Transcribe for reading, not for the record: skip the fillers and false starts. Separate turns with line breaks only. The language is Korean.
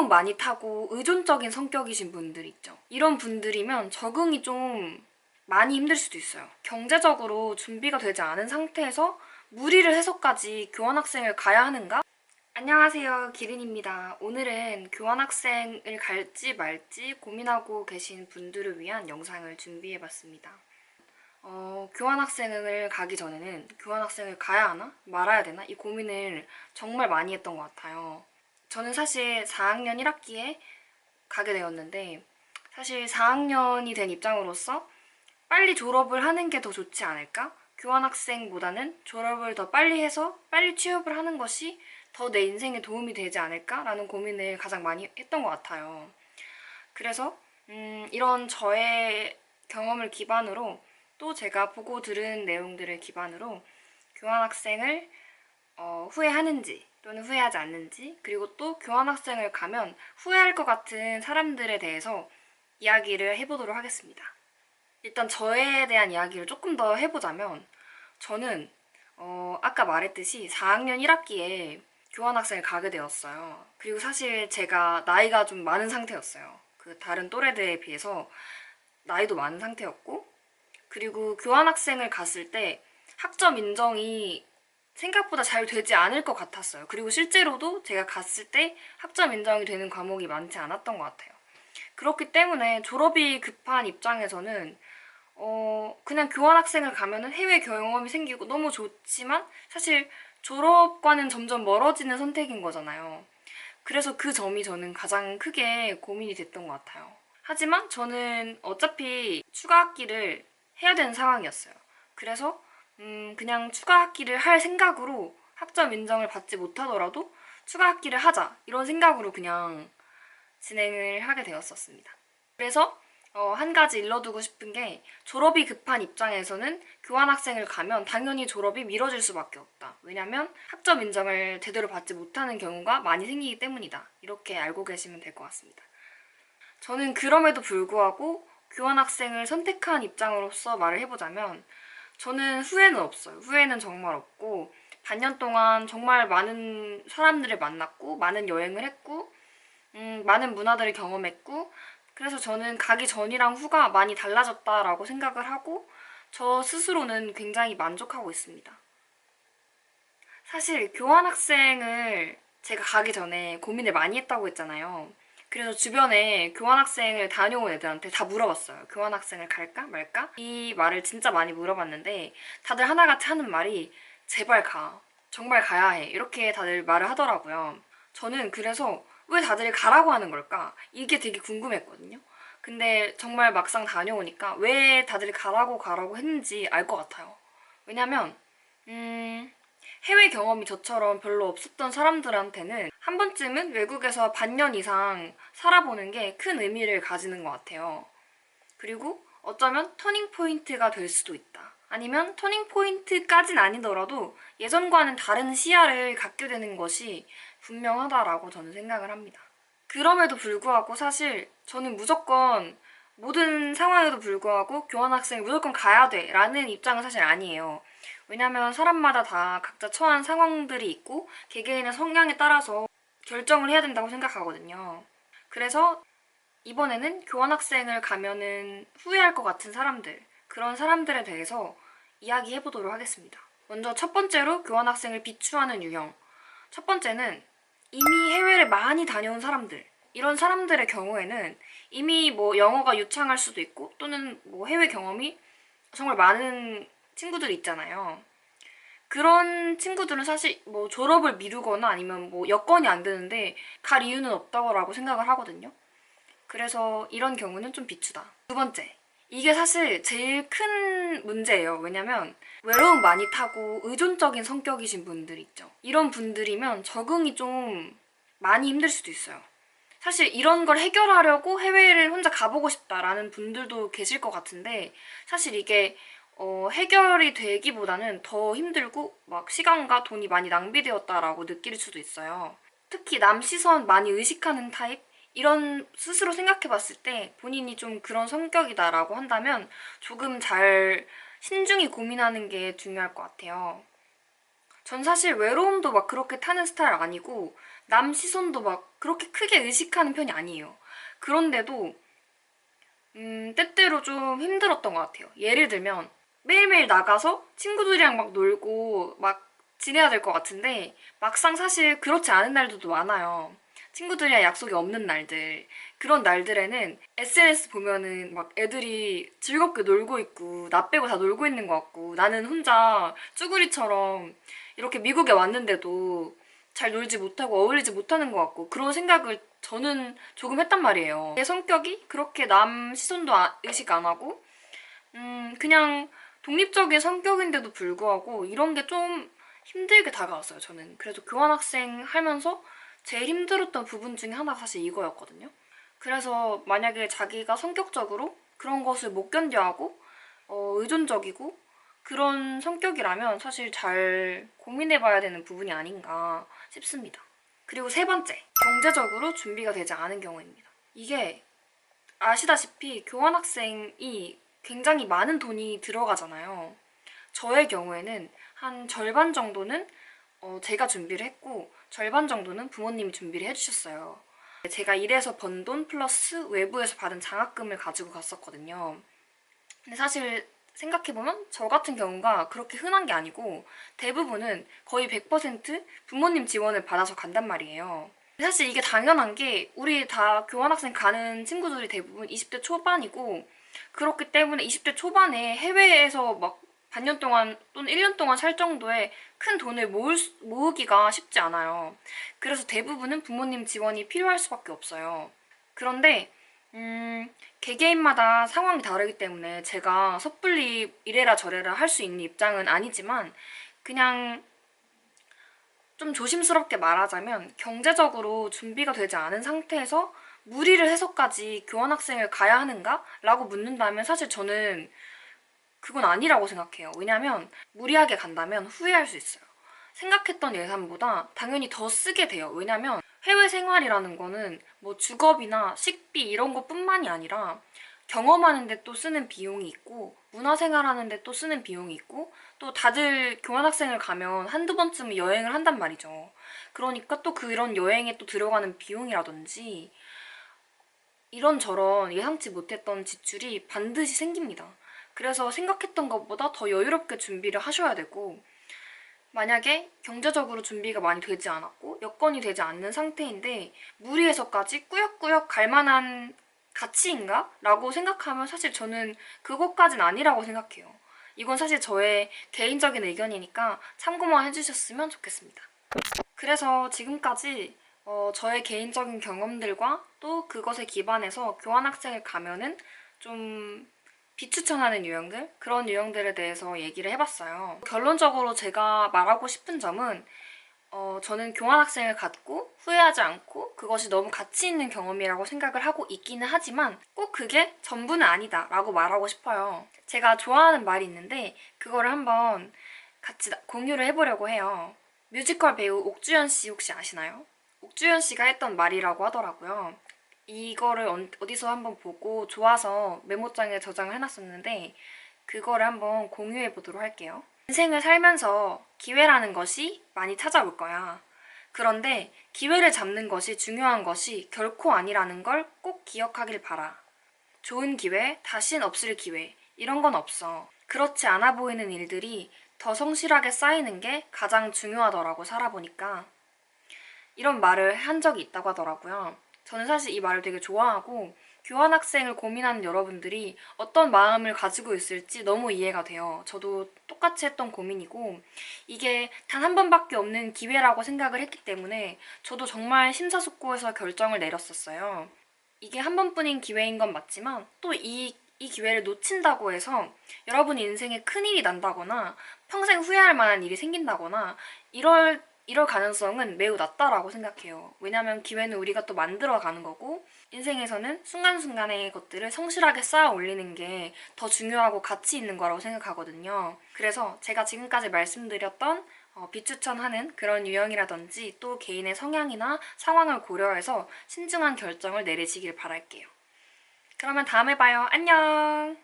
외로움 많이 타고 의존적인 성격이신 분들 있죠. 이런 분들이면 적응이 좀 많이 힘들 수도 있어요. 경제적으로 준비가 되지 않은 상태에서 무리를 해서까지 교환학생을 가야 하는가? 안녕하세요, 기린입니다. 오늘은 교환학생을 갈지 말지 고민하고 계신 분들을 위한 영상을 준비해봤습니다. 교환학생을 가기 전에는 교환학생을 가야 하나? 말아야 되나? 이 고민을 정말 많이 했던 것 같아요. 저는 사실 4학년 1학기에 가게 되었는데, 사실 4학년이 된 입장으로서 빨리 졸업을 하는 게 더 좋지 않을까? 교환학생보다는 졸업을 더 빨리 해서 빨리 취업을 하는 것이 더 내 인생에 도움이 되지 않을까라는 고민을 가장 많이 했던 것 같아요. 그래서 이런 저의 경험을 기반으로 또 제가 보고 들은 내용들을 기반으로 교환학생을 후회하는지 또는 후회하지 않는지, 그리고 또 교환학생을 가면 후회할 것 같은 사람들에 대해서 이야기를 해보도록 하겠습니다. 일단 저에 대한 이야기를 조금 더 해보자면, 저는 아까 말했듯이 4학년 1학기에 교환학생을 가게 되었어요. 그리고 사실 제가 나이가 좀 많은 상태였어요. 그 다른 또래들에 비해서 나이도 많은 상태였고, 그리고 교환학생을 갔을 때 학점 인정이 생각보다 잘 되지 않을 것 같았어요. 그리고 실제로도 제가 갔을 때 학점 인정이 되는 과목이 많지 않았던 것 같아요. 그렇기 때문에 졸업이 급한 입장에서는 그냥 교환학생을 가면은 해외 경험이 생기고 너무 좋지만, 사실 졸업과는 점점 멀어지는 선택인 거잖아요. 그래서 그 점이 저는 가장 크게 고민이 됐던 것 같아요. 하지만 저는 어차피 추가 학기를 해야 되는 상황이었어요. 그래서 그냥 추가 학기를 할 생각으로 학점 인정을 받지 못하더라도 추가 학기를 하자, 이런 생각으로 그냥 진행을 하게 되었었습니다. 그래서 한 가지 일러두고 싶은 게, 졸업이 급한 입장에서는 교환학생을 가면 당연히 졸업이 미뤄질 수밖에 없다. 왜냐면 학점 인정을 제대로 받지 못하는 경우가 많이 생기기 때문이다. 이렇게 알고 계시면 될 것 같습니다. 저는 그럼에도 불구하고 교환학생을 선택한 입장으로서 말을 해보자면, 저는 후회는 없어요. 후회는 정말 없고, 반년 동안 정말 많은 사람들을 만났고, 많은 여행을 했고, 많은 문화들을 경험했고, 그래서 저는 가기 전이랑 후가 많이 달라졌다라고 생각을 하고, 저 스스로는 굉장히 만족하고 있습니다. 사실 교환학생을 제가 가기 전에 고민을 많이 했다고 했잖아요. 그래서 주변에 교환학생을 다녀온 애들한테 다 물어봤어요. 교환학생을 갈까 말까? 이 말을 진짜 많이 물어봤는데, 다들 하나같이 하는 말이 제발 가. 정말 가야 해. 이렇게 다들 말을 하더라고요. 저는 그래서 왜 다들 가라고 하는 걸까? 이게 되게 궁금했거든요. 근데 정말 막상 다녀오니까 왜 다들 가라고 했는지 알 것 같아요. 왜냐면 해외 경험이 저처럼 별로 없었던 사람들한테는 한 번쯤은 외국에서 반년 이상 살아보는 게 큰 의미를 가지는 것 같아요. 그리고 어쩌면 터닝포인트가 될 수도 있다. 아니면 터닝포인트까진 아니더라도 예전과는 다른 시야를 갖게 되는 것이 분명하다라고 저는 생각을 합니다. 그럼에도 불구하고 사실 저는 무조건 모든 상황에도 불구하고 교환학생을 무조건 가야 돼 라는 입장은 사실 아니에요. 왜냐면 사람마다 다 각자 처한 상황들이 있고 개개인의 성향에 따라서 결정을 해야 된다고 생각하거든요. 그래서 이번에는 교환학생을 가면은 후회할 것 같은 사람들, 그런 사람들에 대해서 이야기해보도록 하겠습니다. 먼저 첫 번째로 교환학생을 비추하는 유형. 첫 번째는 이미 해외를 많이 다녀온 사람들. 이런 사람들의 경우에는 이미 뭐 영어가 유창할 수도 있고, 또는 뭐 해외 경험이 정말 많은 친구들이 있잖아요. 그런 친구들은 사실 뭐 졸업을 미루거나 아니면 뭐 여건이 안 되는데 갈 이유는 없다고 생각을 하거든요. 그래서 이런 경우는 좀 비추다. 두 번째, 이게 사실 제일 큰 문제예요. 왜냐면 외로움 많이 타고 의존적인 성격이신 분들 있죠. 이런 분들이면 적응이 좀 많이 힘들 수도 있어요. 사실 이런 걸 해결하려고 해외를 혼자 가보고 싶다라는 분들도 계실 것 같은데, 사실 이게 해결이 되기보다는 더 힘들고 막 시간과 돈이 많이 낭비되었다라고 느낄 수도 있어요. 특히 남 시선 많이 의식하는 타입? 이런 스스로 생각해봤을 때 본인이 좀 그런 성격이다라고 한다면 조금 잘 신중히 고민하는 게 중요할 것 같아요. 전 사실 외로움도 막 그렇게 타는 스타일 아니고, 남 시선도 막 그렇게 크게 의식하는 편이 아니에요. 그런데도 때때로 좀 힘들었던 것 같아요. 예를 들면 매일매일 나가서 친구들이랑 막 놀고 막 지내야 될 것 같은데 막상 사실 그렇지 않은 날들도 많아요. 친구들이랑 약속이 없는 날들. 그런 날들에는 SNS 보면은 막 애들이 즐겁게 놀고 있고 나 빼고 다 놀고 있는 것 같고 나는 혼자 쭈구리처럼 이렇게 미국에 왔는데도 잘 놀지 못하고 어울리지 못하는 것 같고 그런 생각을 저는 조금 했단 말이에요. 내 성격이 그렇게 남 시선도 의식 안 하고 그냥 독립적인 성격인데도 불구하고 이런 게 좀 힘들게 다가왔어요, 저는. 그래도 교환학생 하면서 제일 힘들었던 부분 중에 하나가 사실 이거였거든요. 그래서 만약에 자기가 성격적으로 그런 것을 못 견뎌하고 의존적이고 그런 성격이라면 사실 잘 고민해봐야 되는 부분이 아닌가 싶습니다. 그리고 세 번째, 경제적으로 준비가 되지 않은 경우입니다. 이게 아시다시피 교환학생이 굉장히 많은 돈이 들어가잖아요. 저의 경우에는 한 절반 정도는 제가 준비를 했고 절반 정도는 부모님이 준비를 해주셨어요. 제가 일해서 번 돈 플러스 외부에서 받은 장학금을 가지고 갔었거든요. 근데 사실 생각해보면 저 같은 경우가 그렇게 흔한 게 아니고 대부분은 거의 100% 부모님 지원을 받아서 간단 말이에요. 사실 이게 당연한 게 우리 다 교환학생 가는 친구들이 대부분 20대 초반이고 그렇기 때문에 20대 초반에 해외에서 막 반년 동안 또는 1년 동안 살 정도의 큰 돈을 모으기가 쉽지 않아요. 그래서 대부분은 부모님 지원이 필요할 수밖에 없어요. 그런데 개개인마다 상황이 다르기 때문에 제가 섣불리 이래라 저래라 할 수 있는 입장은 아니지만 그냥 좀 조심스럽게 말하자면 경제적으로 준비가 되지 않은 상태에서 무리를 해서까지 교환학생을 가야 하는가? 라고 묻는다면 사실 저는 그건 아니라고 생각해요. 왜냐면 무리하게 간다면 후회할 수 있어요. 생각했던 예산보다 당연히 더 쓰게 돼요. 왜냐면 해외 생활이라는 거는 뭐 주거비나 식비 이런 것뿐만이 아니라 경험하는 데 또 쓰는 비용이 있고 문화생활하는 데 또 쓰는 비용이 있고 또 다들 교환학생을 가면 한두 번쯤은 여행을 한단 말이죠. 그러니까 또 그런 여행에 또 들어가는 비용이라든지 이런저런 예상치 못했던 지출이 반드시 생깁니다. 그래서 생각했던 것보다 더 여유롭게 준비를 하셔야 되고 만약에 경제적으로 준비가 많이 되지 않았고 여건이 되지 않는 상태인데 무리해서까지 꾸역꾸역 갈 만한 가치인가? 라고 생각하면 사실 저는 그것까진 아니라고 생각해요. 이건 사실 저의 개인적인 의견이니까 참고만 해주셨으면 좋겠습니다. 그래서 지금까지 저의 개인적인 경험들과 또 그것에 기반해서 교환학생을 가면은 좀 비추천하는 유형들? 그런 유형들에 대해서 얘기를 해봤어요. 결론적으로 제가 말하고 싶은 점은 저는 교환학생을 갔고 후회하지 않고 그것이 너무 가치 있는 경험이라고 생각을 하고 있기는 하지만 꼭 그게 전부는 아니다 라고 말하고 싶어요. 제가 좋아하는 말이 있는데 그거를 한번 같이 공유를 해보려고 해요. 뮤지컬 배우 옥주현 씨 혹시 아시나요? 옥주현 씨가 했던 말이라고 하더라고요. 이거를 어디서 한번 보고 좋아서 메모장에 저장을 해놨었는데 그거를 한번 공유해 보도록 할게요. 인생을 살면서 기회라는 것이 많이 찾아올 거야. 그런데 기회를 잡는 것이 중요한 것이 결코 아니라는 걸 꼭 기억하길 바라. 좋은 기회, 다신 없을 기회, 이런 건 없어. 그렇지 않아 보이는 일들이 더 성실하게 쌓이는 게 가장 중요하더라고 살아보니까. 이런 말을 한 적이 있다고 하더라고요. 저는 사실 이 말을 되게 좋아하고 교환학생을 고민하는 여러분들이 어떤 마음을 가지고 있을지 너무 이해가 돼요. 저도 똑같이 했던 고민이고 이게 단 한 번밖에 없는 기회라고 생각을 했기 때문에 저도 정말 심사숙고해서 결정을 내렸었어요. 이게 한 번뿐인 기회인 건 맞지만 또 이 기회를 놓친다고 해서 여러분 인생에 큰일이 난다거나 평생 후회할 만한 일이 생긴다거나 이럴 가능성은 매우 낮다라고 생각해요. 왜냐면 기회는 우리가 또 만들어가는 거고 인생에서는 순간순간의 것들을 성실하게 쌓아 올리는 게 더 중요하고 가치 있는 거라고 생각하거든요. 그래서 제가 지금까지 말씀드렸던 비추천하는 그런 유형이라든지 또 개인의 성향이나 상황을 고려해서 신중한 결정을 내리시길 바랄게요. 그러면 다음에 봐요. 안녕!